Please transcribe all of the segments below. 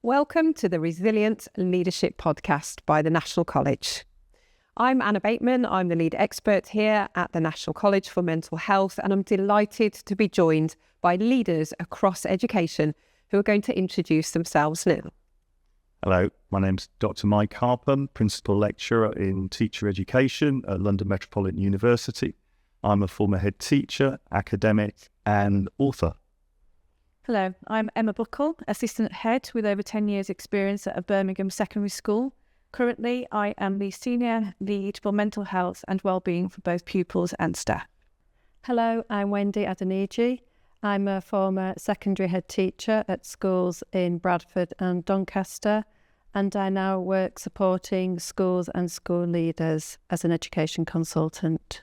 Welcome to the Resilient Leadership Podcast by the National College. I'm Anna Bateman. I'm the lead expert here at the National College for Mental Health, and I'm delighted to be joined by leaders across education who are going to introduce themselves now. Hello, my name's Dr. Mike Harpham, Principal Lecturer in Teacher Education at London Metropolitan University. I'm a former head teacher, academic and author. Hello, I'm Emma Buckle, Assistant Head with over 10 years experience at a Birmingham secondary school. Currently, I am the Senior Lead for Mental Health and Wellbeing for both pupils and staff. Hello, I'm Wendy Adeniji. I'm a former secondary head teacher at schools in Bradford and Doncaster, and I now work supporting schools and school leaders as an education consultant.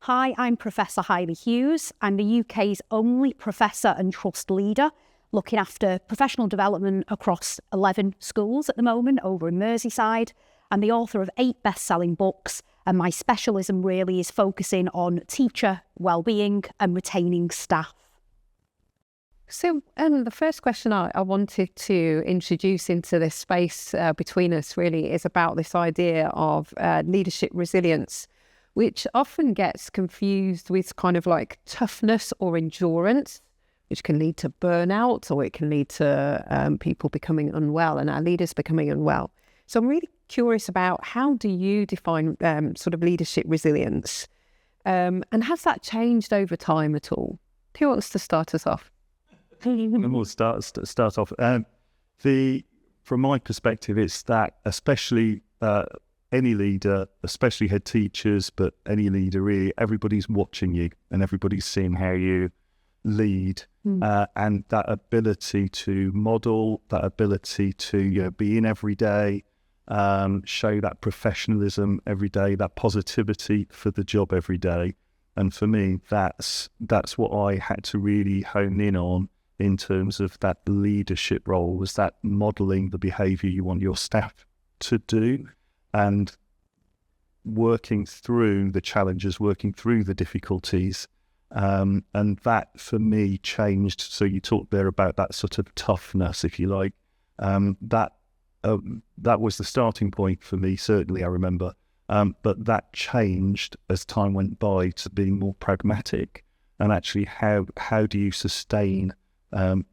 Hi, I'm Professor Haili Hughes. I'm the UK's only professor and trust leader, looking after professional development across 11 schools at the moment over in Merseyside. I'm the author of 8 best-selling books, and my specialism really is focusing on teacher wellbeing and retaining staff. So the first question I wanted to introduce into this space between us really is about this idea of leadership resilience, which often gets confused with kind of like toughness or endurance, which can lead to burnout, or it can lead to people becoming unwell and our leaders becoming unwell. So I'm really curious about, how do you define sort of leadership resilience? And has that changed over time at all? Who wants to start us off? We'll start off. From my perspective, it's that especially any leader, especially head teachers, but any leader really, everybody's watching you and everybody's seeing how you lead, and that ability to model, that ability to be in every day, show that professionalism every day, that positivity for the job every day. And for me, that's what I had to really hone in on in terms of that leadership role, was that modeling the behaviour you want your staff to do, and working through the challenges, working through the difficulties. And that for me changed. So you talked there about that sort of toughness, if you like. That was the starting point for me, certainly, I remember. But that changed as time went by to being more pragmatic, and actually how do you sustain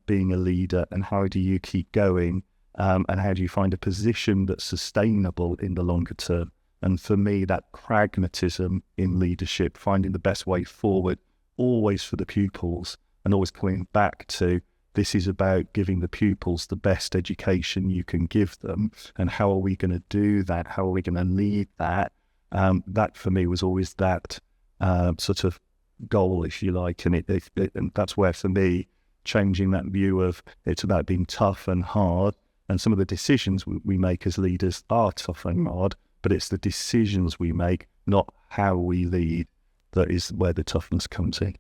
being a leader, and how do you keep going, and how do you find a position that's sustainable in the longer term? And for me, that pragmatism in leadership, finding the best way forward, always for the pupils, and always coming back to, this is about giving the pupils the best education you can give them, and how are we going to do that? How are we going to lead that? That for me was always that sort of goal, if you like, and and that's where for me, changing that view of it's about being tough and hard, and some of the decisions we make as leaders are tough and hard, but it's the decisions we make, not how we lead, that is where the toughness comes in.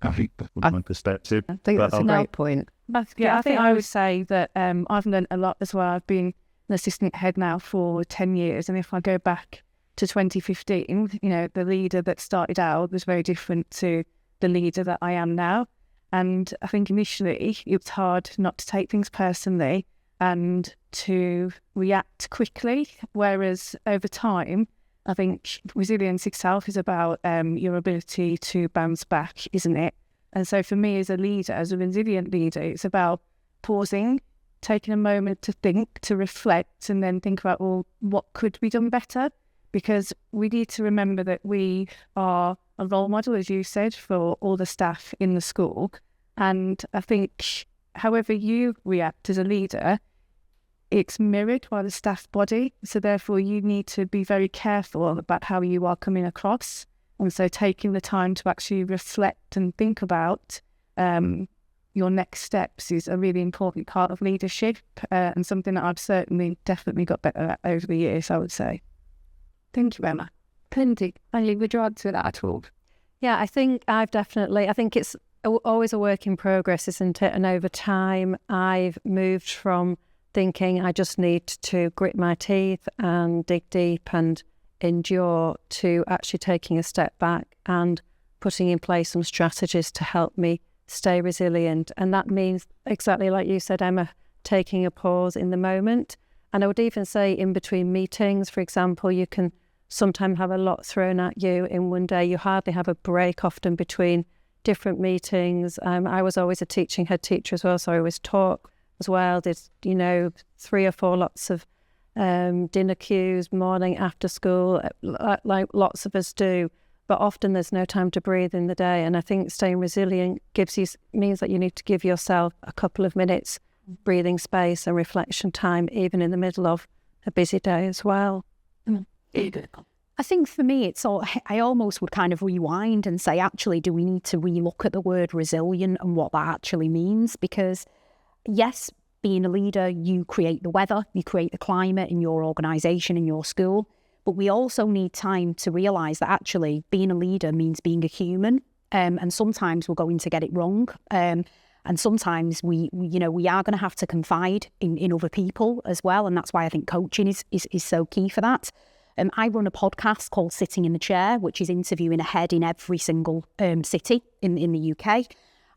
I think from my perspective. I think that's a great point. I think I would say that I've learned a lot as well. I've been an assistant head now for 10 years, and if I go back to 2015, the leader that started out was very different to the leader that I am now. And I think initially it was hard not to take things personally and to react quickly, whereas over time, I think resilience itself is about your ability to bounce back, isn't it? And so for me as a leader, as a resilient leader, it's about pausing, taking a moment to think, to reflect, and then think about, well, what could be done better? Because we need to remember that we are a role model, as you said, for all the staff in the school. And I think however you react as a leader, it's mirrored by the staff body. So therefore you need to be very careful about how you are coming across. And so taking the time to actually reflect and think about your next steps is a really important part of leadership, and something that I've definitely got better at over the years, I would say. Thank you, Emma. Wendy, would you add to that at all? Yeah, I think it's always a work in progress, isn't it? And over time, I've moved from thinking I just need to grit my teeth and dig deep and endure to actually taking a step back and putting in place some strategies to help me stay resilient. And that means, exactly like you said, Emma, taking a pause in the moment. And I would even say in between meetings, for example, you can sometimes have a lot thrown at you in one day. You hardly have a break often between different meetings. I was always a teaching head teacher as well, so I always taught as well. Did 3 or 4 lots of dinner queues, morning, after school, like lots of us do. But often there's no time to breathe in the day. And I think staying resilient means that you need to give yourself a couple of minutes breathing space and reflection time, even in the middle of a busy day as well. I think for me, I almost would kind of rewind and say, actually, do we need to relook at the word resilient and what that actually means? Because yes, being a leader, you create the weather, you create the climate in your organisation, in your school. But we also need time to realise that actually being a leader means being a human. And sometimes we're going to get it wrong. And sometimes we are going to have to confide in other people as well. And that's why I think coaching is so key for that. I run a podcast called Sitting in the Chair, which is interviewing a head in every single city in the UK.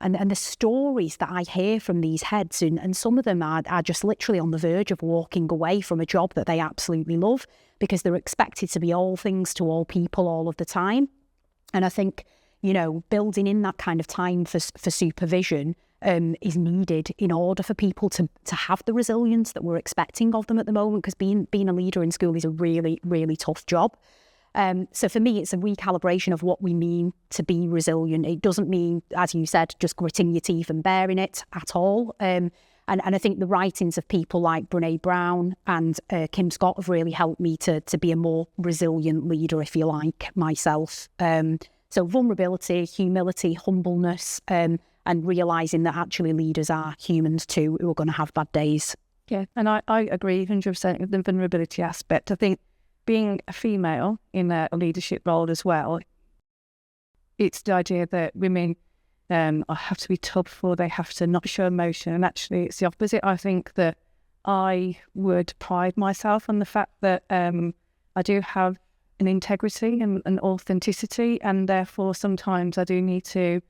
And the stories that I hear from these heads, and some of them are just literally on the verge of walking away from a job that they absolutely love because they're expected to be all things to all people all of the time. And I think, building in that kind of time for supervision is needed in order for people to have the resilience that we're expecting of them at the moment, because being a leader in school is a really, really tough job. So for me, it's a recalibration of what we mean to be resilient. It doesn't mean, as you said, just gritting your teeth and bearing it at all. And I think the writings of people like Brené Brown and Kim Scott have really helped me to be a more resilient leader, if you like, myself. So vulnerability, humility, humbleness, and realising that actually leaders are humans too who are going to have bad days. Yeah, and I agree 100% with the vulnerability aspect. I think being a female in a leadership role as well, it's the idea that women have to be tough, or they have to not show emotion, and actually it's the opposite. I think that I would pride myself on the fact that I do have an integrity and an authenticity, and therefore sometimes I do need to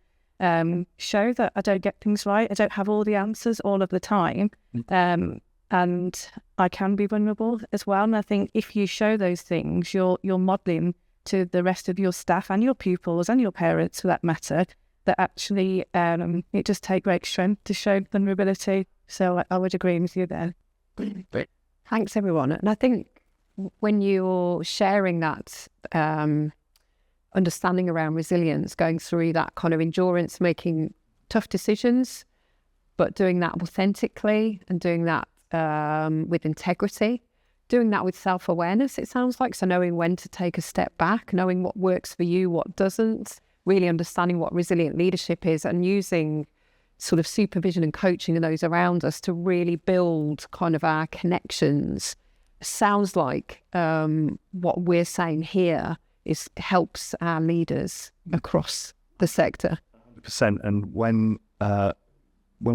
show that I don't get things right. I don't have all the answers all of the time. And I can be vulnerable as well. And I think if you show those things, you're modelling to the rest of your staff and your pupils and your parents, for that matter, that actually it does take great strength to show vulnerability. So I would agree with you there. Thanks, everyone. And I think when you're sharing that understanding around resilience, going through that kind of endurance, making tough decisions, but doing that authentically and doing that with integrity, doing that with self-awareness, it sounds like. So knowing when to take a step back, knowing what works for you, what doesn't, really understanding what resilient leadership is, and using sort of supervision and coaching and those around us to really build kind of our connections. Sounds like what we're saying here helps our leaders across the sector. 100%. And when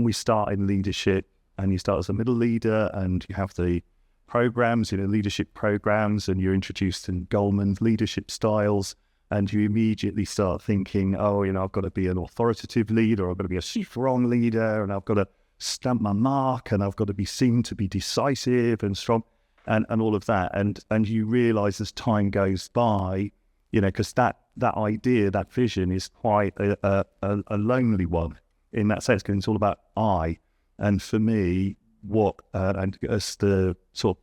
we start in leadership, and you start as a middle leader, and you have the programs, leadership programs, and you're introduced in Goleman's leadership styles, and you immediately start thinking, I've got to be an authoritative leader, I've got to be a strong leader, and I've got to stamp my mark, and I've got to be seen to be decisive and strong, and all of that. And you realise as time goes by, because that idea, that vision is quite a lonely one in that sense, because it's all about I. And for me, and as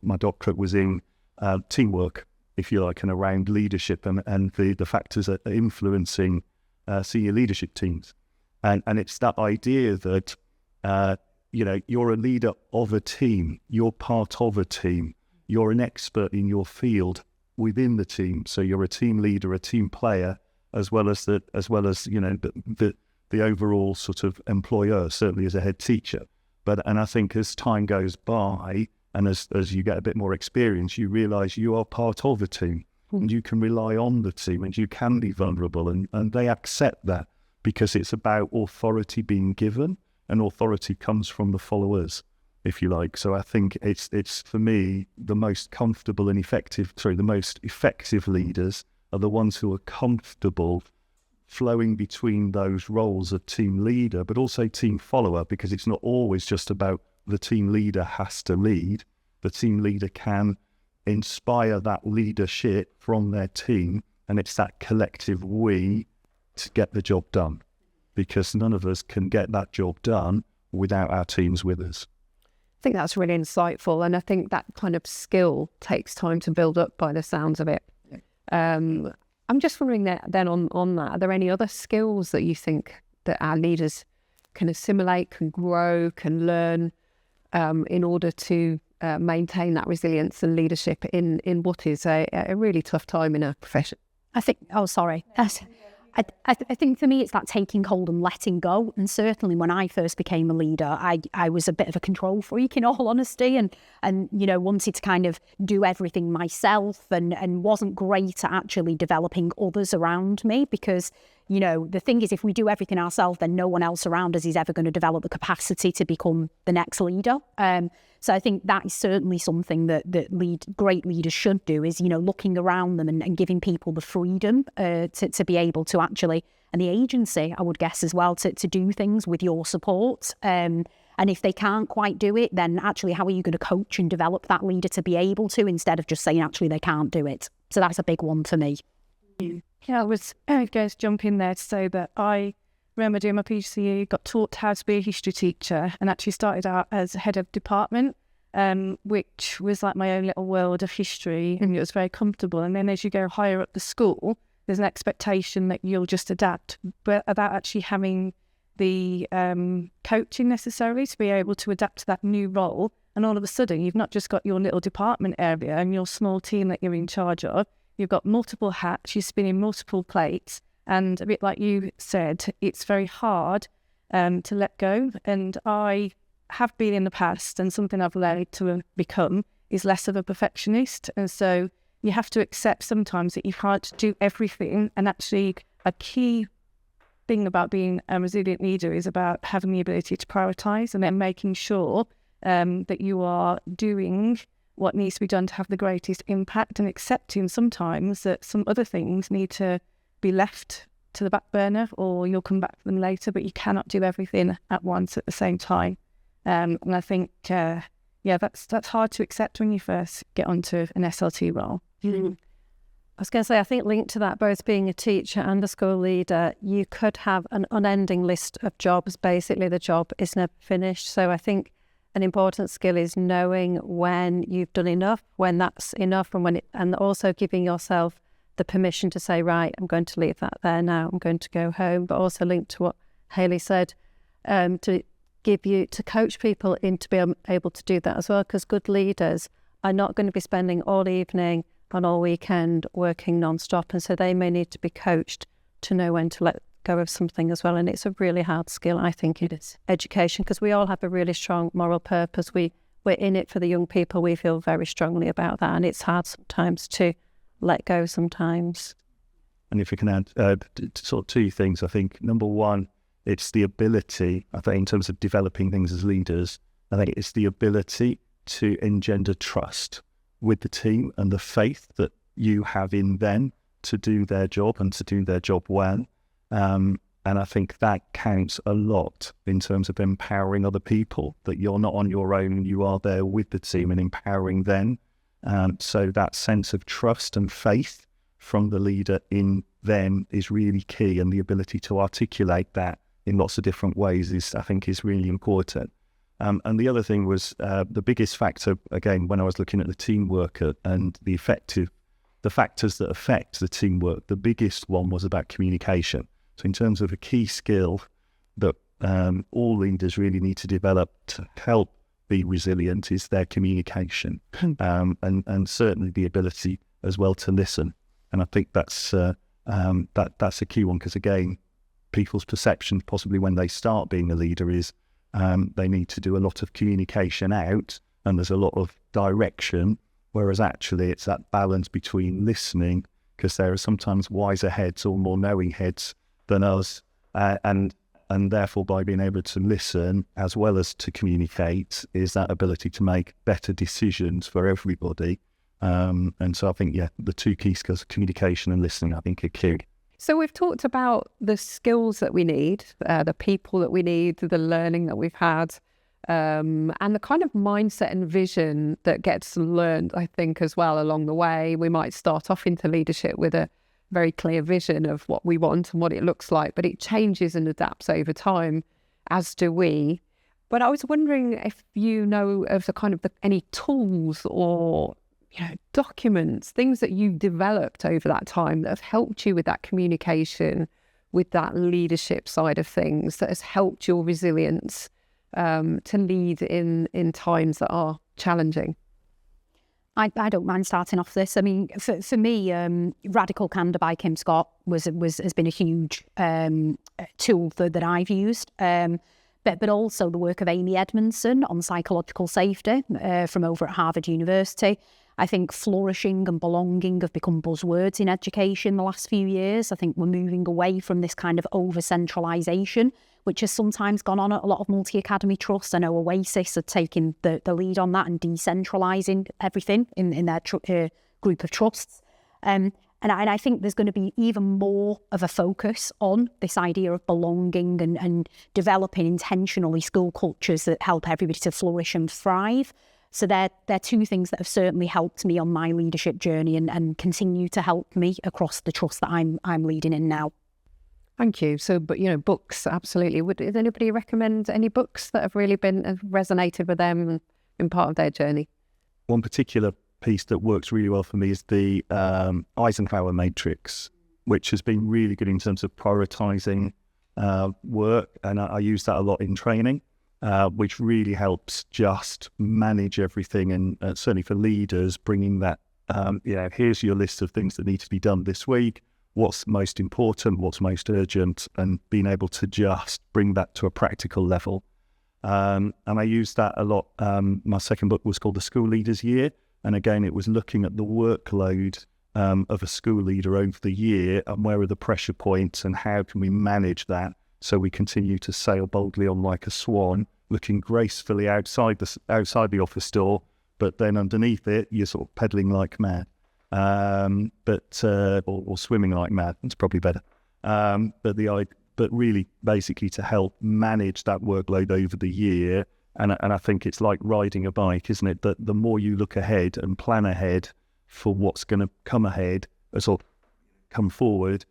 my doctorate was in teamwork, if you like, and around leadership and the factors that are influencing senior leadership teams. And it's that idea that, you're a leader of a team, you're part of a team, you're an expert in your field within the team. So you're a team leader, a team player, as well as the overall sort of employer, certainly as a head teacher. And I think as time goes by, and as you get a bit more experience, you realise you are part of a team, and you can rely on the team, and you can be vulnerable, and they accept that, because it's about authority being given, and authority comes from the followers, if you like. So I think it's for me, the most comfortable and the most effective leaders are the ones who are comfortable flowing between those roles of team leader, but also team follower, because it's not always just about the team leader has to lead. The team leader can inspire that leadership from their team, and it's that collective we to get the job done, because none of us can get that job done without our teams with us. I think that's really insightful, and I think that kind of skill takes time to build up by the sounds of it. I'm just wondering then on that, are there any other skills that you think that our leaders can assimilate, can grow, can learn in order to maintain that resilience and leadership in what is a really tough time in a profession? I think, I think for me, it's that taking hold and letting go. And certainly when I first became a leader, I was a bit of a control freak, in all honesty, and wanted to kind of do everything myself, and wasn't great at actually developing others around me, because, the thing is, if we do everything ourselves, then no one else around us is ever going to develop the capacity to become the next leader. So I think that is certainly something that great leaders should do, is, looking around them and giving people the freedom to be able to actually, and the agency, I would guess as well, to do things with your support. And if they can't quite do it, then actually how are you going to coach and develop that leader to be able to, instead of just saying actually they can't do it? So that's a big one for me. Yeah, I was going to jump in there to say that I remember doing my PGCE, got taught how to be a history teacher, and actually started out as head of department, which was like my own little world of history, and it was very comfortable. And then as you go higher up the school, there's an expectation that you'll just adapt, but without actually having the coaching necessary to be able to adapt to that new role. And all of a sudden, you've not just got your little department area and your small team that you're in charge of, you've got multiple hats, you're spinning multiple plates. And a bit like you said, it's very hard to let go. And I have been in the past, and something I've learned to become is less of a perfectionist. And so you have to accept sometimes that you can't do everything. And actually a key thing about being a resilient leader is about having the ability to prioritise, and then making sure that you are doing what needs to be done to have the greatest impact, and accepting sometimes that some other things need to be left to the back burner, or you'll come back to them later, but you cannot do everything at once at the same time. And I think, that's hard to accept when you first get onto an SLT role. I was going to say, I think linked to that, both being a teacher and a school leader, you could have an unending list of jobs. Basically, the job is never finished. So I think an important skill is knowing when you've done enough, when that's enough, and also giving yourself the permission to say, right, I'm going to leave that there now, I'm going to go home. But also linked to what Haili said, to coach people into be able to do that as well, because good leaders are not going to be spending all evening and all weekend working non-stop, and so they may need to be coached to know when to let go of something as well. And it's a really hard skill, I think, it is education, because we all have a really strong moral purpose. We're in it for the young people. We feel very strongly about that, and it's hard sometimes to let go sometimes. And if we can add sort of two things, I think number one, it's the ability, I think in terms of developing things as leaders, I think it's the ability to engender trust with the team and the faith that you have in them to do their job and to do their job well. And I think that counts a lot in terms of empowering other people, that you're not on your own, you are there with the team and empowering them. So that sense of trust and faith from the leader in them is really key, and the ability to articulate that in lots of different ways I think is really important. And the other thing was the biggest factor, again, when I was looking at the teamwork and the factors that affect the teamwork, the biggest one was about communication. So in terms of a key skill that all leaders really need to develop to help be resilient is their communication, and certainly the ability as well to listen. And I think that's a key one, because again, people's perception possibly when they start being a leader is they need to do a lot of communication out, and there's a lot of direction, whereas actually it's that balance between listening, because there are sometimes wiser heads or more knowing heads than us, and therefore by being able to listen as well as to communicate is that ability to make better decisions for everybody. And so I think, the two key skills, communication and listening, I think are key. So we've talked about the skills that we need, the people that we need, the learning that we've had, and the kind of mindset and vision that gets learned, I think, as well along the way. We might start off into leadership with a very clear vision of what we want and what it looks like, but it changes and adapts over time, as do we. But I was wondering if you know of any tools or documents, things that you've developed over that time that have helped you with that communication, with that leadership side of things, that has helped your resilience to lead in times that are challenging. I don't mind starting off this. I mean, for me, Radical Candor by Kim Scott has been a huge tool that I've used. But also the work of Amy Edmondson on psychological safety from over at Harvard University. I think flourishing and belonging have become buzzwords in education the last few years. I think we're moving away from this kind of over-centralisation, which has sometimes gone on at a lot of multi-academy trusts. I know Oasis are taking the lead on that and decentralising everything in their group of trusts. And I think there's going to be even more of a focus on this idea of belonging and developing intentionally school cultures that help everybody to flourish and thrive. So they're two things that have certainly helped me on my leadership journey and continue to help me across the trust that I'm leading in now. Thank you. So, but books, absolutely. Would anybody recommend any books that have really resonated with them and been part of their journey? One particular piece that works really well for me is the Eisenhower matrix, which has been really good in terms of prioritising work, and I use that a lot in training, which really helps just manage everything, and certainly for leaders, bringing that, here's your list of things that need to be done this week, what's most important, what's most urgent, and being able to just bring that to a practical level. And I use that a lot. My second book was called The School Leader's Year. And again, it was looking at the workload of a school leader over the year and where are the pressure points and how can we manage that so we continue to sail boldly on like a swan, looking gracefully outside the office door, but then underneath it, you're sort of pedaling like mad, or swimming like mad. It's probably better. But really, basically, to help manage that workload over the year. And I think it's like riding a bike, isn't it? That the more you look ahead and plan ahead for what's going to come ahead, or come forward,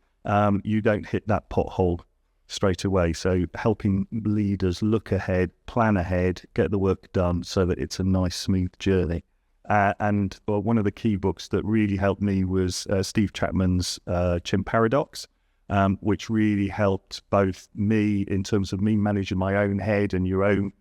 you don't hit that pothole straight away. So helping leaders look ahead, plan ahead, get the work done so that it's a nice, smooth journey. And one of the key books that really helped me was Steve Chapman's Chimp Paradox, which really helped both me in terms of me managing my own head and your own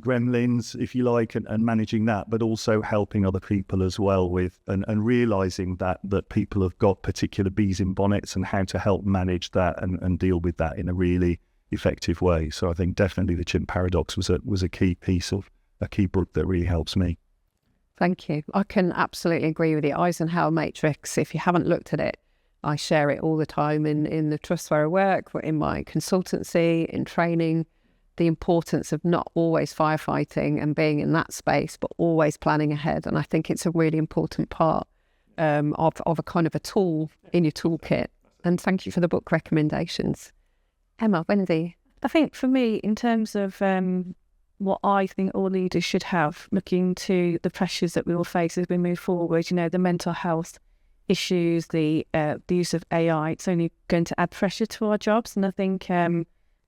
gremlins, if you like, and managing that, but also helping other people as well with and realizing that people have got particular bees in bonnets and how to help manage that and deal with that in a really effective way. So I think definitely the Chimp Paradox was a key piece of a key book that really helps me. Thank you. I can absolutely agree with the Eisenhower matrix. If you haven't looked at it, I share it all the time in the trust where I work, in my consultancy, in training. The importance of not always firefighting and being in that space, but always planning ahead. And I think it's a really important part of a kind of a tool in your toolkit. And thank you for the book recommendations. Emma, Wendy. I think for me, in terms of what I think all leaders should have, looking to the pressures that we will face as we move forward, the mental health issues, the use of AI, it's only going to add pressure to our jobs. And I think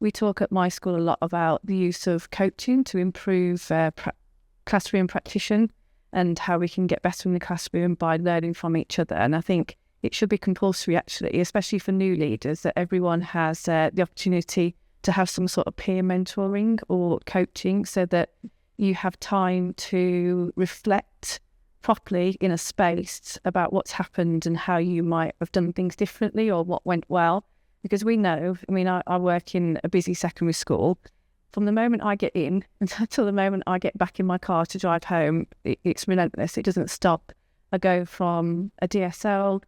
we talk at my school a lot about the use of coaching to improve classroom practice and how we can get better in the classroom by learning from each other. And I think it should be compulsory, actually, especially for new leaders, that everyone has the opportunity to have some sort of peer mentoring or coaching so that you have time to reflect properly in a space about what's happened and how you might have done things differently or what went well. Because we know, I work in a busy secondary school. From the moment I get in until the moment I get back in my car to drive home, it's relentless. It doesn't stop. I go from a DSL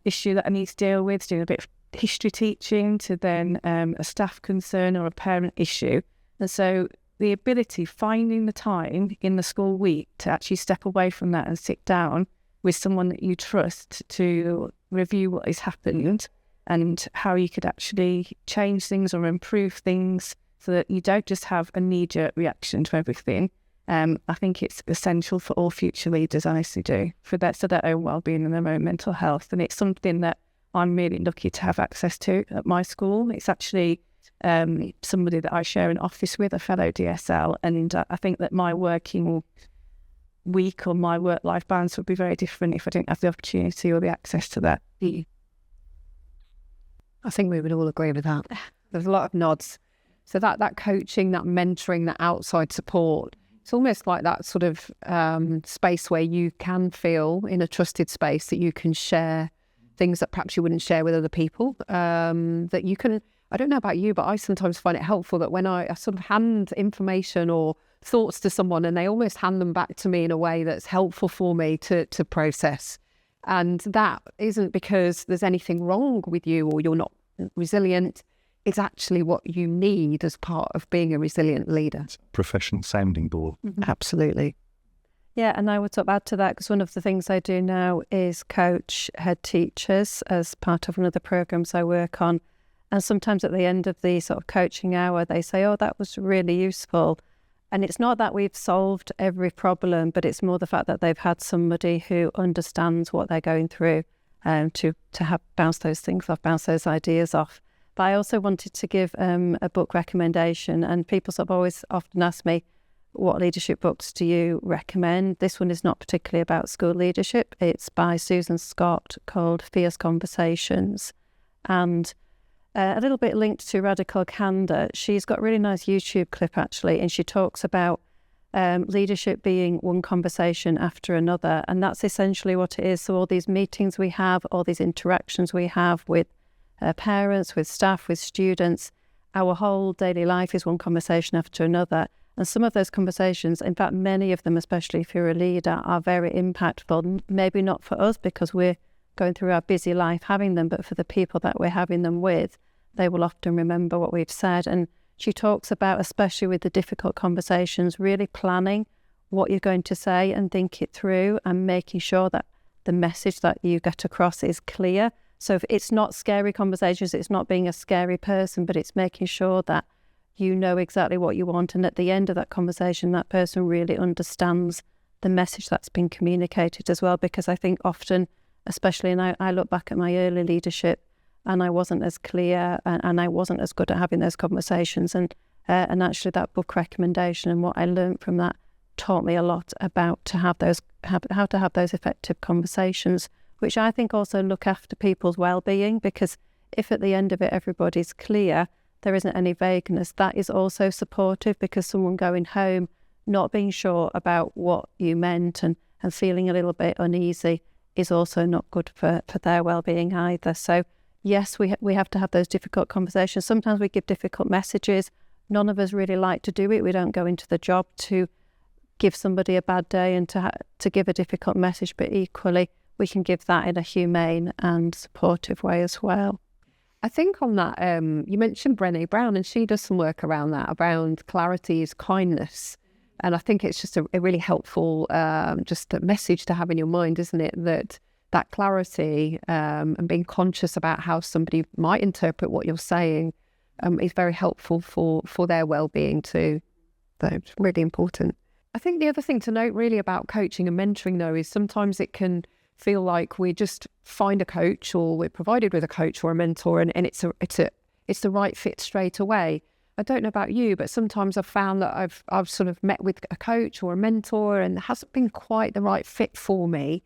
issue that I need to deal with, doing a bit of history teaching, to then a staff concern or a parent issue. And so the ability, finding the time in the school week to actually step away from that and sit down with someone that you trust to review what has happened and how you could actually change things or improve things so that you don't just have a knee-jerk reaction to everything. I think it's essential for all future leaders, honestly do, for their own well-being and their own mental health. And it's something that I'm really lucky to have access to at my school. It's actually somebody that I share an office with, a fellow DSL, and I think that my working week or my work-life balance would be very different if I didn't have the opportunity or the access to that. I think we would all agree with that. There's a lot of nods. So that coaching, that mentoring, that outside support, it's almost like that sort of space where you can feel in a trusted space that you can share things that perhaps you wouldn't share with other people, that you can, I don't know about you, but I sometimes find it helpful that when I sort of hand information or thoughts to someone and they almost hand them back to me in a way that's helpful for me to process. And that isn't because there's anything wrong with you or you're not resilient. It's actually what you need as part of being a resilient leader. Professional sounding board. Absolutely. Yeah, and I would add to that because one of the things I do now is coach head teachers as part of one of the programs I work on. And sometimes at the end of the sort of coaching hour, they say, oh, that was really useful. And it's not that we've solved every problem, but it's more the fact that they've had somebody who understands what they're going through to have bounce those things off, bounce those ideas off. But I also wanted to give a book recommendation, and people sort of often ask me, what leadership books do you recommend? This one is not particularly about school leadership. It's by Susan Scott called Fierce Conversations. And a little bit linked to Radical Candor. She's got a really nice YouTube clip actually, and she talks about leadership being one conversation after another. And that's essentially what it is. So all these meetings we have, all these interactions we have with parents, with staff, with students, our whole daily life is one conversation after another. And some of those conversations, in fact, many of them, especially if you're a leader, are very impactful. Maybe not for us because we're going through our busy life having them, but for the people that we're having them with, they will often remember what we've said. And she talks about, especially with the difficult conversations, really planning what you're going to say and think it through and making sure that the message that you get across is clear. So if it's not scary conversations, it's not being a scary person, but it's making sure that you know exactly what you want. And at the end of that conversation, that person really understands the message that's been communicated as well. Because I think often, especially, and I look back at my early leadership and I wasn't as clear and I wasn't as good at having those conversations. And actually that book recommendation and what I learned from that taught me a lot about how to have those effective conversations, which I think also look after people's well-being, because if at the end of it everybody's clear, there isn't any vagueness, that is also supportive, because someone going home not being sure about what you meant and feeling a little bit uneasy is also not good for their well-being either. So yes, we have to have those difficult conversations. Sometimes we give difficult messages. None of us really like to do it. We don't go into the job to give somebody a bad day and to give a difficult message, but equally we can give that in a humane and supportive way as well. I think on that, you mentioned Brené Brown, and she does some work around that, around clarity is kindness. And I think it's just a really helpful just a message to have in your mind, isn't it? That clarity and being conscious about how somebody might interpret what you're saying is very helpful for their well-being too. So it's really important. I think the other thing to note really about coaching and mentoring though is sometimes it can feel like we just find a coach or we're provided with a coach or a mentor and it's the right fit straight away. I don't know about you, but sometimes I've found that I've sort of met with a coach or a mentor and it hasn't been quite the right fit for me.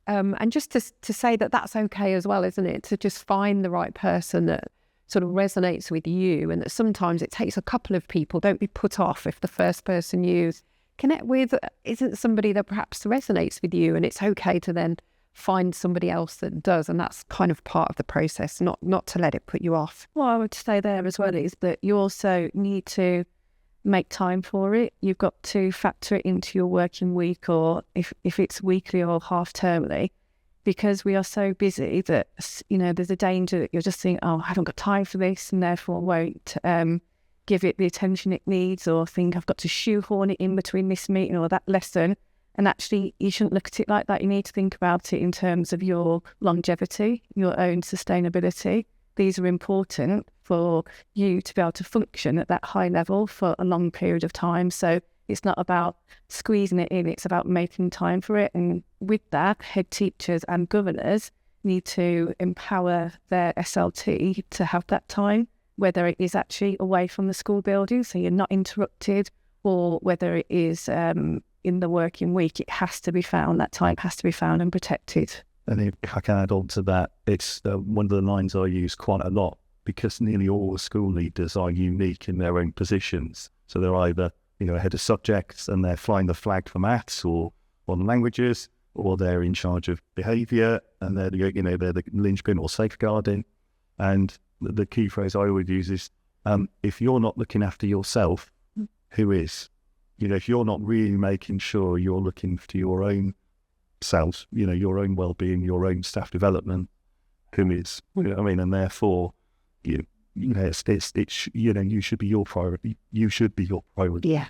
And just to say that that's okay as well, isn't it? To just find the right person that sort of resonates with you, and that sometimes it takes a couple of people. Don't be put off if the first person you connect with isn't somebody that perhaps resonates with you, and it's okay to then find somebody else that does, and that's kind of part of the process, not to let it put you off. What I would say there as well is that you also need to make time for it. You've got to factor it into your working week, or if it's weekly or half-termly, because we are so busy that, you know, there's a danger that you're just thinking, oh, I haven't got time for this and therefore won't give it the attention it needs, or think I've got to shoehorn it in between this meeting or that lesson. And actually, you shouldn't look at it like that. You need to think about it in terms of your longevity, your own sustainability. These are important for you to be able to function at that high level for a long period of time. So it's not about squeezing it in, it's about making time for it. And with that, head teachers and governors need to empower their SLT to have that time, whether it is actually away from the school building, so you're not interrupted, or whether it is in the working week. It has to be found, that time has to be found and protected. And if I can add on to that, it's one of the lines I use quite a lot, because nearly all the school leaders are unique in their own positions. So they're either, head of subjects and they're flying the flag for maths or on languages, or they're in charge of behaviour and they're the linchpin or safeguarding. And the key phrase I always use is, if you're not looking after yourself, who is? If you're not really making sure you're looking after your own self, your own well-being, your own staff development, who is? And therefore, you should be your priority. You should be your priority. Yeah.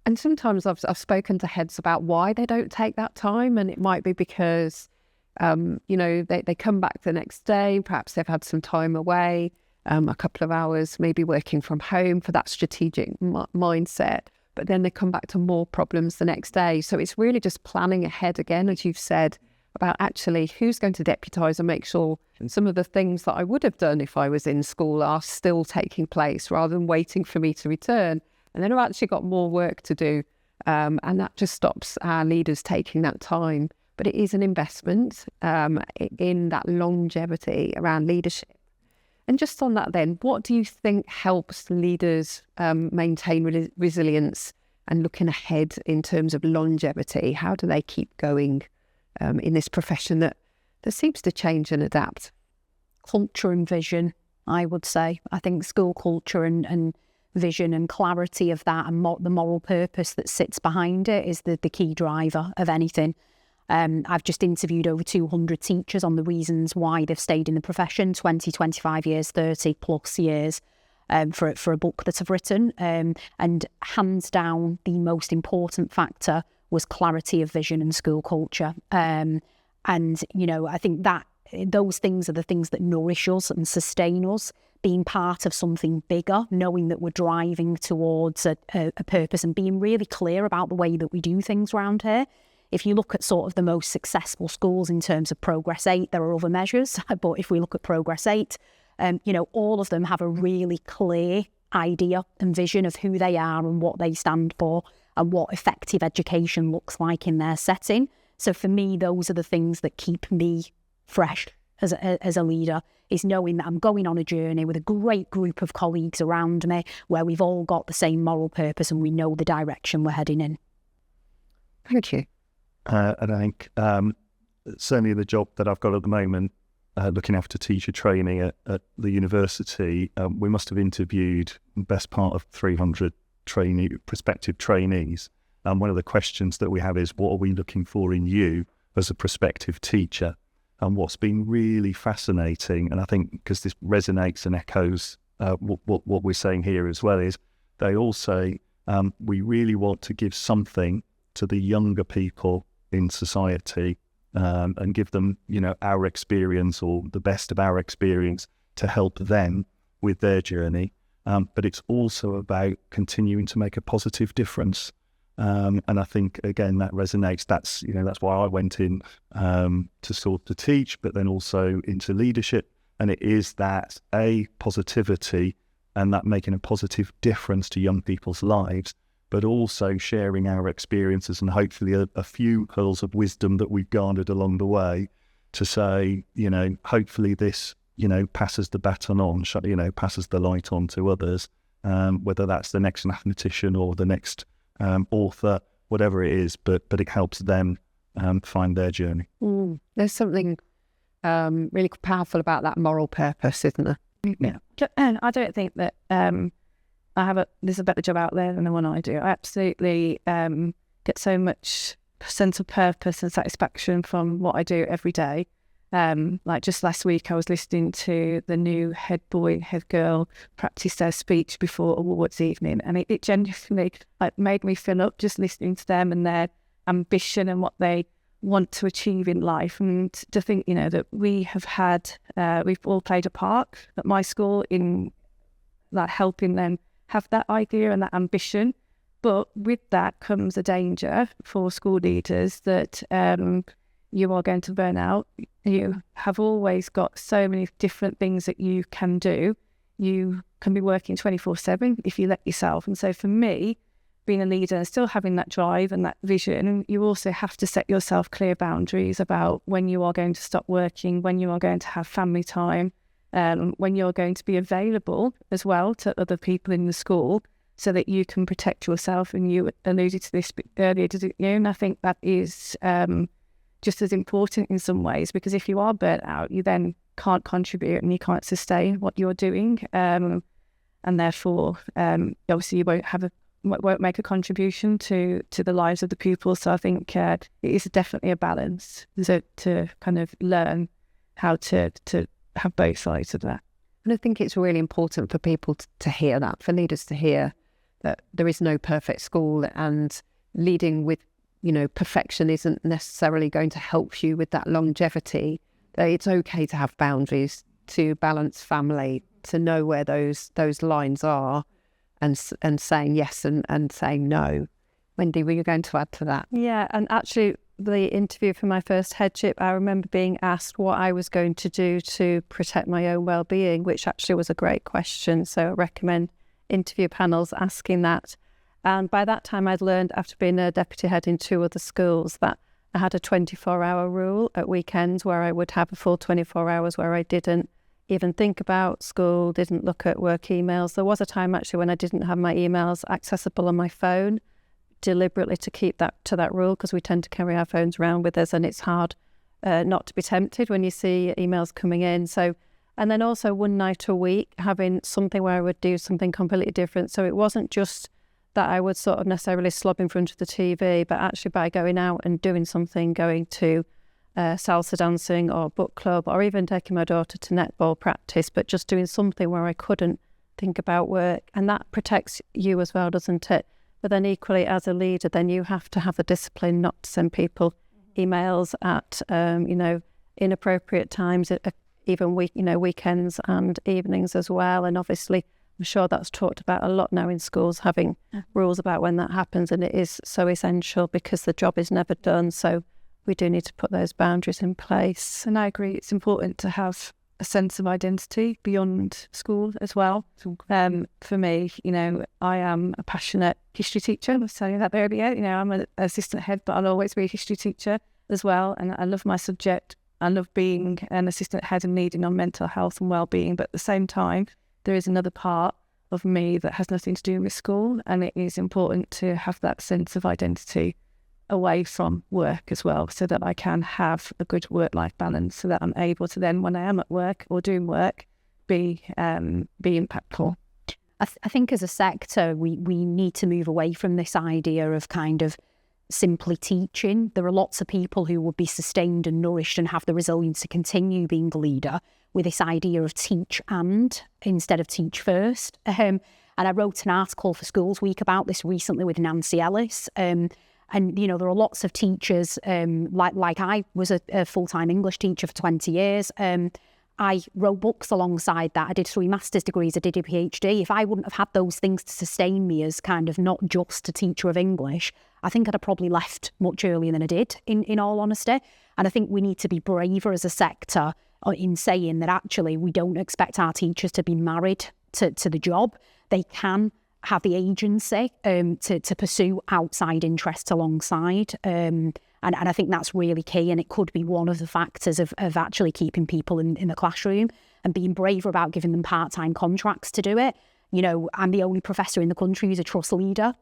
And sometimes I've spoken to heads about why they don't take that time, and it might be because, they come back the next day, perhaps they've had some time away, a couple of hours, maybe working from home for that strategic mindset, but then they come back to more problems the next day. So it's really just planning ahead again, as you've said, about actually who's going to deputise and make sure some of the things that I would have done if I was in school are still taking place, rather than waiting for me to return. And then I've actually got more work to do. And that just stops our leaders taking that time. But it is an investment in that longevity around leadership. And just on that then, what do you think helps leaders maintain resilience and looking ahead in terms of longevity? How do they keep going in this profession that seems to change and adapt? Culture and vision, I would say. I think school culture and vision and clarity of that, and the moral purpose that sits behind it, is the key driver of anything. I've just interviewed over 200 teachers on the reasons why they've stayed in the profession, 20, 25 years, 30 plus years, for a book that I've written. And hands down, the most important factor was clarity of vision and school culture. And, I think that those things are the things that nourish us and sustain us, being part of something bigger, knowing that we're driving towards a purpose, and being really clear about the way that we do things around here. If you look at sort of the most successful schools in terms of Progress 8, there are other measures, but if we look at Progress 8, all of them have a really clear idea and vision of who they are and what they stand for and what effective education looks like in their setting. So for me, those are the things that keep me fresh as a leader, is knowing that I'm going on a journey with a great group of colleagues around me where we've all got the same moral purpose and we know the direction we're heading in. Thank you. And I think certainly the job that I've got at the moment, looking after teacher training at the university, we must have interviewed the best part of 300 prospective trainees. And one of the questions that we have is, what are we looking for in you as a prospective teacher? And what's been really fascinating, and I think because this resonates and echoes what we're saying here as well, is they all say, we really want to give something to the younger people in society, and give them, our experience or the best of our experience to help them with their journey. But it's also about continuing to make a positive difference. And I think, again, that resonates. That's why I went in to teach, but then also into leadership. And it is that positivity and that making a positive difference to young people's lives, but also sharing our experiences and hopefully a few pearls of wisdom that we've garnered along the way to say, hopefully this, passes the baton on, passes the light on to others, whether that's the next mathematician or the next author, whatever it is, but it helps them find their journey. There's something really powerful about that moral purpose, isn't there? Yeah. And I don't think that there's a better job out there than the one I do. I absolutely get so much sense of purpose and satisfaction from what I do every day. Like just last week, I was listening to the new head boy and head girl practice their speech before awards evening, and it genuinely made me fill up just listening to them and their ambition and what they want to achieve in life, and to think, you know, that we have had, we've all played a part at my school in that, helping them have that idea and that ambition. But with that comes a danger for school leaders that you are going to burn out. You have always got so many different things that you can do. You can be working 24/7 if you let yourself. And so for me, being a leader and still having that drive and that vision, you also have to set yourself clear boundaries about when you are going to stop working, when you are going to have family time, when you're going to be available as well to other people in the school, so that you can protect yourself. And you alluded to this earlier, didn't you? And I think that is just as important in some ways, because if you are burnt out, you then can't contribute and you can't sustain what you're doing. And therefore, obviously you won't make a contribution to the lives of the pupils. So I think it is definitely a balance to kind of learn how to have both sides of that. And I think it's really important for people to hear that, for leaders to hear that there is no perfect school, and leading with, you know, perfection isn't necessarily going to help you with that longevity. That it's okay to have boundaries, to balance family, to know where those lines are, and saying yes and saying no. Wendy, were you going to add to that? Yeah, and actually the interview for my first headship, I remember being asked what I was going to do to protect my own well-being, which actually was a great question. So I recommend interview panels asking that. And by that time I'd learned, after being a deputy head in 2 other schools, that I had a 24-hour rule at weekends where I would have a full 24 hours where I didn't even think about school, didn't look at work emails. There was a time actually when I didn't have my emails accessible on my phone, deliberately to keep that to that rule, because we tend to carry our phones around with us, and it's hard not to be tempted when you see emails coming in. So, and then also one night a week having something where I would do something completely different. So it wasn't just that I would sort of necessarily slob in front of the TV, but actually by going out and doing something, going to salsa dancing or book club, or even taking my daughter to netball practice, but just doing something where I couldn't think about work. And that protects you as well, doesn't it? But then equally as a leader, then you have to have the discipline not to send people emails at, inappropriate times, even weekends and evenings as well. And obviously, I'm sure that's talked about a lot now in schools, having rules about when that happens. And it is so essential because the job is never done. So we do need to put those boundaries in place. And I agree, it's important to have a sense of identity beyond school as well. For me, I am a passionate history teacher. I was telling you that earlier. I'm an assistant head, but I'll always be a history teacher as well. And I love my subject. I love being an assistant head and leading on mental health and wellbeing. But at the same time, there is another part of me that has nothing to do with school. And it is important to have that sense of identity away from work as well, so that I can have a good work-life balance, so that I'm able to then, when I am at work or doing work, be impactful. I think as a sector, we need to move away from this idea of kind of simply teaching. There are lots of people who would be sustained and nourished and have the resilience to continue being the leader with this idea of teach and instead of teach first. And I wrote an article for Schools Week about this recently with Nancy Ellis. And, there are lots of teachers, like I was a full-time English teacher for 20 years. I wrote books alongside that. I did 3 master's degrees. I did a PhD. If I wouldn't have had those things to sustain me as kind of not just a teacher of English, I think I'd have probably left much earlier than I did, in all honesty. And I think we need to be braver as a sector in saying that actually we don't expect our teachers to be married to the job. They can have the agency to pursue outside interests alongside. And I think that's really key, and it could be one of the factors of actually keeping people in the classroom and being braver about giving them part-time contracts to do it. I'm the only professor in the country who's a trust leader.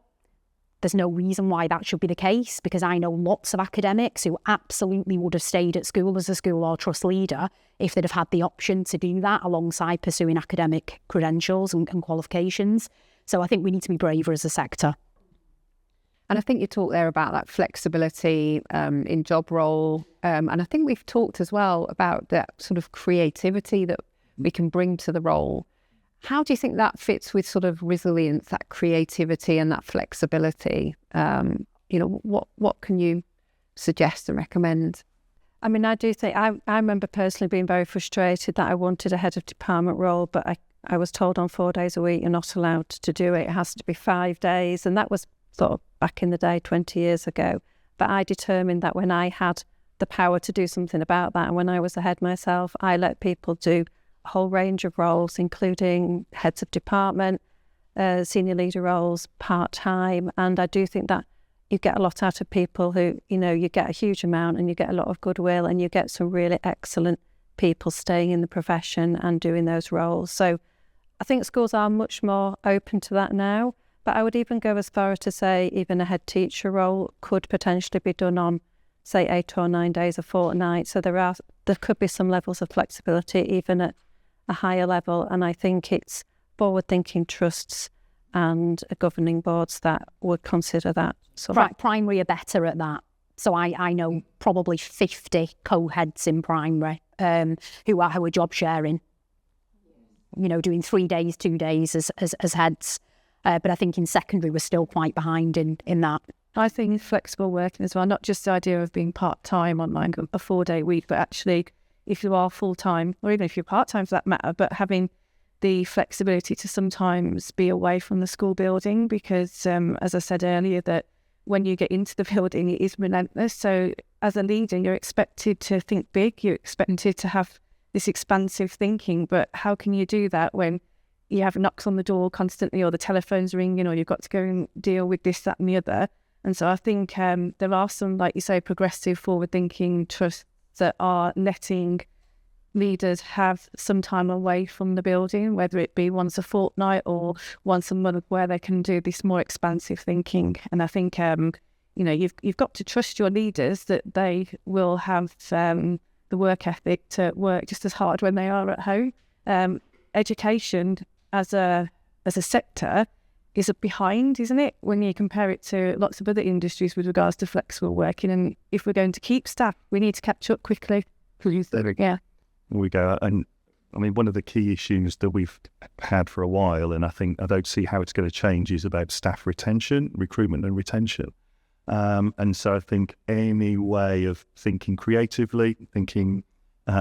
There's no reason why that should be the case, because I know lots of academics who absolutely would have stayed at school as a school or trust leader if they'd have had the option to do that alongside pursuing academic credentials and qualifications. So I think we need to be braver as a sector. And I think you talked there about that flexibility in job role. And I think we've talked as well about that sort of creativity that we can bring to the role. How do you think that fits with sort of resilience, that creativity and that flexibility? What can you suggest and recommend? I mean, I do think, I remember personally being very frustrated that I wanted a head of department role, but I was told on 4 days a week, you're not allowed to do it. It has to be 5 days. And that was sort of back in the day, 20 years ago. But I determined that when I had the power to do something about that, and when I was the head myself, I let people do a whole range of roles, including heads of department, senior leader roles, part-time. And I do think that you get a lot out of people who, you get a huge amount and you get a lot of goodwill, and you get some really excellent people staying in the profession and doing those roles. So I think schools are much more open to that now. But I would even go as far as to say even a head teacher role could potentially be done on, say, 8 or 9 days a fortnight. So there could be some levels of flexibility even at a higher level. And I think it's forward-thinking trusts and governing boards that would consider that. So primary are better at that. So I know probably 50 co-heads in primary who are job sharing, doing 3 days, 2 days as heads. But I think in secondary we're still quite behind in that. I think flexible working as well, not just the idea of being part-time on like a 4-day week, but actually if you are full-time, or even if you're part-time for that matter, but having the flexibility to sometimes be away from the school building, because as I said earlier, that when you get into the building, it is relentless. So as a leader, you're expected to think big, you're expected to have this expansive thinking, but how can you do that when you have knocks on the door constantly, or the telephone's ringing, or you've got to go and deal with this, that and the other? And so I think there are some, like you say, progressive, forward-thinking trusts that are letting leaders have some time away from the building, whether it be once a fortnight or once a month, where they can do this more expansive thinking. And I think, you've got to trust your leaders that they will have the work ethic to work just as hard when they are at home. Education as a sector is behind, isn't it, when you compare it to lots of other industries with regards to flexible working. And if we're going to keep staff, we need to catch up quickly. Yeah. We go, and I mean, one of the key issues that we've had for a while, and I don't see how it's going to change, is about staff retention, recruitment and retention. And so I think any way of thinking creatively, thinking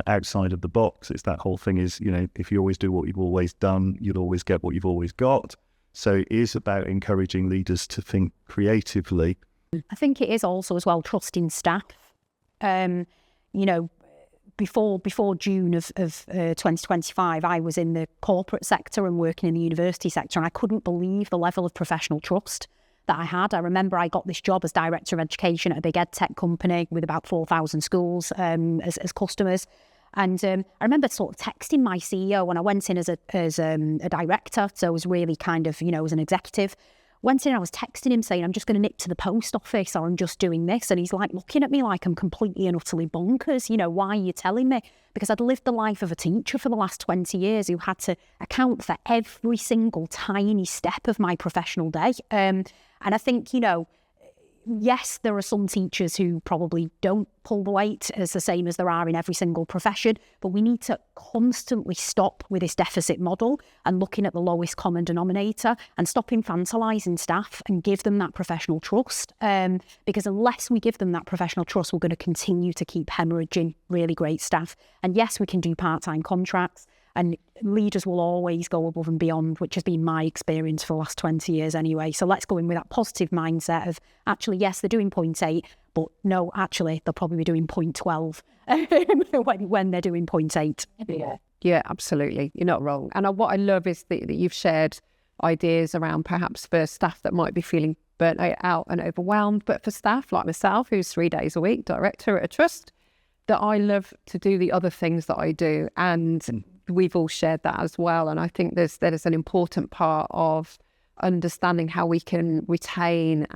outside of the box, it's that whole thing is, if you always do what you've always done, you'll always get what you've always got. So it is about encouraging leaders to think creatively. I think it is also as well trusting staff. Before June of 2025, I was in the corporate sector and working in the university sector, and I couldn't believe the level of professional trust that I had. I remember I got this job as director of education at a big ed tech company with about 4,000 schools as customers. And I remember sort of texting my CEO when I went in as a director, so I was really kind of, as an executive. Went in and I was texting him saying, I'm just going to nip to the post office, or I'm just doing this. And he's like looking at me like I'm completely and utterly bonkers. Why are you telling me? Because I'd lived the life of a teacher for the last 20 years who had to account for every single tiny step of my professional day. And I think, yes, there are some teachers who probably don't pull the weight as the same as there are in every single profession, but we need to constantly stop with this deficit model and looking at the lowest common denominator and stop infantilising staff and give them that professional trust. Because unless we give them that professional trust, we're going to continue to keep hemorrhaging really great staff. And yes, we can do part-time contracts, and leaders will always go above and beyond, which has been my experience for the last 20 years anyway. So let's go in with that positive mindset of, actually, yes, they're doing 0.8, but no, actually, they'll probably be doing 0.12 when they're doing 0.8. Yeah, absolutely. You're not wrong. And what I love is that you've shared ideas around perhaps for staff that might be feeling burnt out and overwhelmed, but for staff like myself, who's 3 days a week, director at a trust, that I love to do the other things that I do. And we've all shared that as well. And I think that is an important part of understanding how we can retain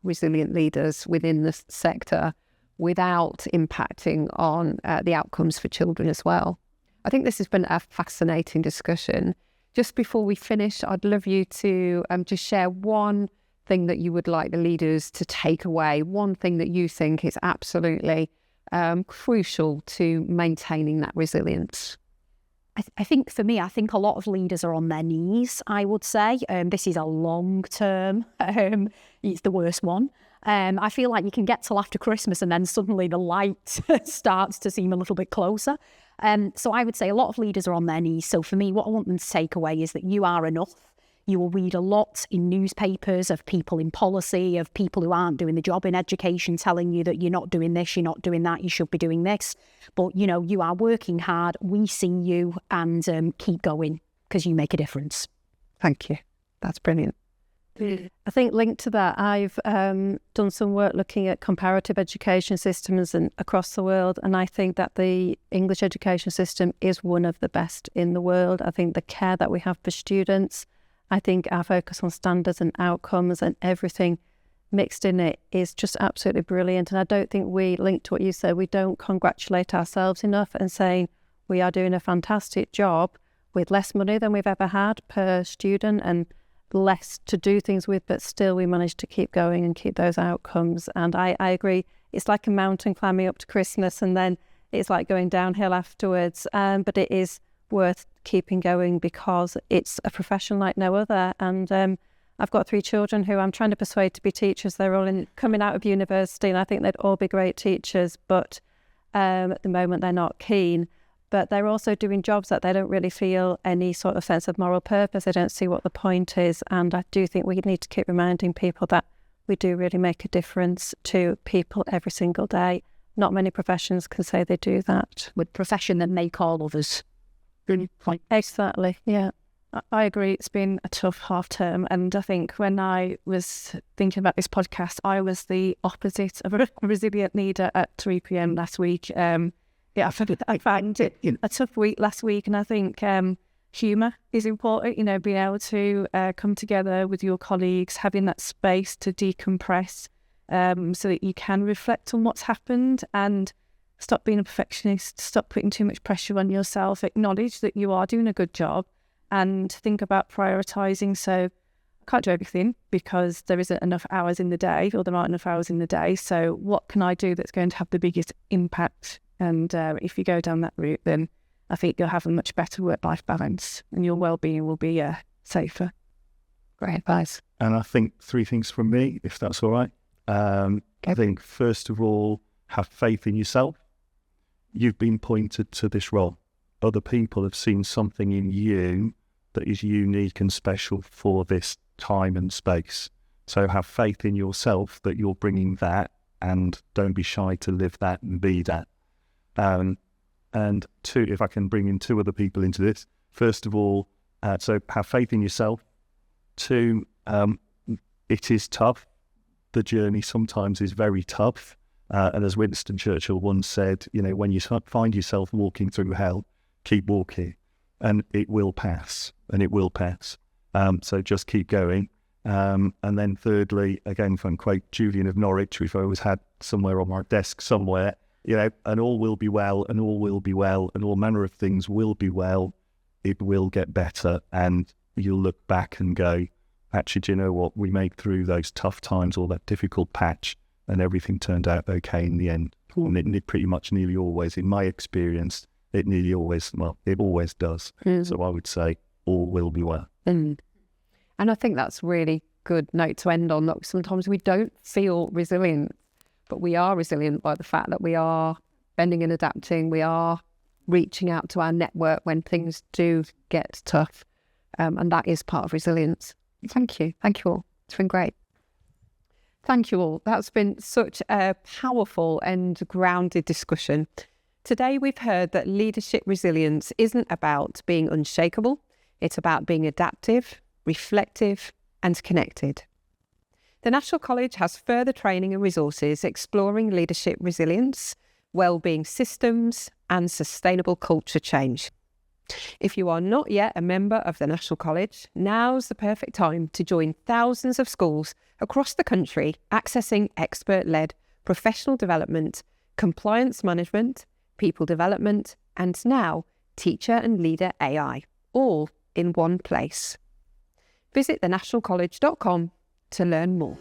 resilient leaders within the sector without impacting on the outcomes for children as well. I think this has been a fascinating discussion. Just before we finish, I'd love you to just share one thing that you would like the leaders to take away, one thing that you think is absolutely crucial to maintaining that resilience. I think for me, a lot of leaders are on their knees, I would say. This is a long term, it's the worst one. I feel like you can get till after Christmas and then suddenly the light starts to seem a little bit closer. So I would say a lot of leaders are on their knees. So for me, what I want them to take away is that you are enough. You will read a lot in newspapers of people in policy, of people who aren't doing the job in education, telling you that you're not doing this, you're not doing that, you should be doing this. But, you know, you are working hard. We see you, and keep going, because you make a difference. Thank you. That's brilliant. I think linked to that, I've done some work looking at comparative education systems across the world, and I think that the English education system is one of the best in the world. I think the care that we have for students, I think our focus on standards and outcomes and everything mixed in it is just absolutely brilliant. And I don't think we, linked to what you said, we don't congratulate ourselves enough and saying we are doing a fantastic job with less money than we've ever had per student and less to do things with, but still we managed to keep going and keep those outcomes. And I agree, it's like a mountain climbing up to Christmas and then it's like going downhill afterwards, but it is worth keeping going because it's a profession like no other. And I've got 3 children who I'm trying to persuade to be teachers. They're all coming out of university and I think they'd all be great teachers, but at the moment they're not keen. But they're also doing jobs that they don't really feel any sort of sense of moral purpose. They don't see what the point is. And I do think we need to keep reminding people that we do really make a difference to people every single day. Not many professions can say they do that. With profession that make all others. Exactly, yeah. I agree. It's been a tough half term. And I think when I was thinking about this podcast, I was the opposite of a resilient leader at 3 p.m. last week. I found it a tough week last week, and I think humour is important, you know, being able to come together with your colleagues, having that space to decompress so that you can reflect on what's happened and stop being a perfectionist, stop putting too much pressure on yourself, acknowledge that you are doing a good job and think about prioritising. So I can't do everything because there isn't enough hours in the day, or there aren't enough hours in the day. So what can I do that's going to have the biggest impact? And if you go down that route, then I think you'll have a much better work-life balance and your well-being will be safer. Great advice. And I think 3 things from me, if that's all right. I think, first of all, have faith in yourself. You've been pointed to this role. Other people have seen something in you that is unique and special for this time and space. So have faith in yourself that you're bringing that, and don't be shy to live that and be that. And 2, if I can bring in 2 other people into this, first of all, so have faith in yourself. 2, it is tough. The journey sometimes is very tough. And as Winston Churchill once said, you know, when you find yourself walking through hell, keep walking and it will pass, so just keep going. And then thirdly, again, if I can quote Julian of Norwich, which I always had somewhere on my desk somewhere, you know, and all will be well, and all will be well, and all manner of things will be well. It will get better, and you'll look back and go, actually, do you know what? We made through those tough times, all that difficult patch, and everything turned out okay in the end. And it pretty much nearly always, in my experience, it always does. So I would say all will be well. And I think that's really good note to end on, that sometimes we don't feel resilient, but we are resilient by the fact that we are bending and adapting. We are reaching out to our network when things do get tough. And that is part of resilience. Thank you. Thank you all. It's been great. Thank you all. That's been such a powerful and grounded discussion. Today we've heard that leadership resilience isn't about being unshakable. It's about being adaptive, reflective and connected. The National College has further training and resources exploring leadership resilience, wellbeing systems and sustainable culture change. If you are not yet a member of the National College, now's the perfect time to join thousands of schools across the country accessing expert-led professional development, compliance management, people development, and now teacher and leader AI, all in one place. Visit thenationalcollege.com to learn more.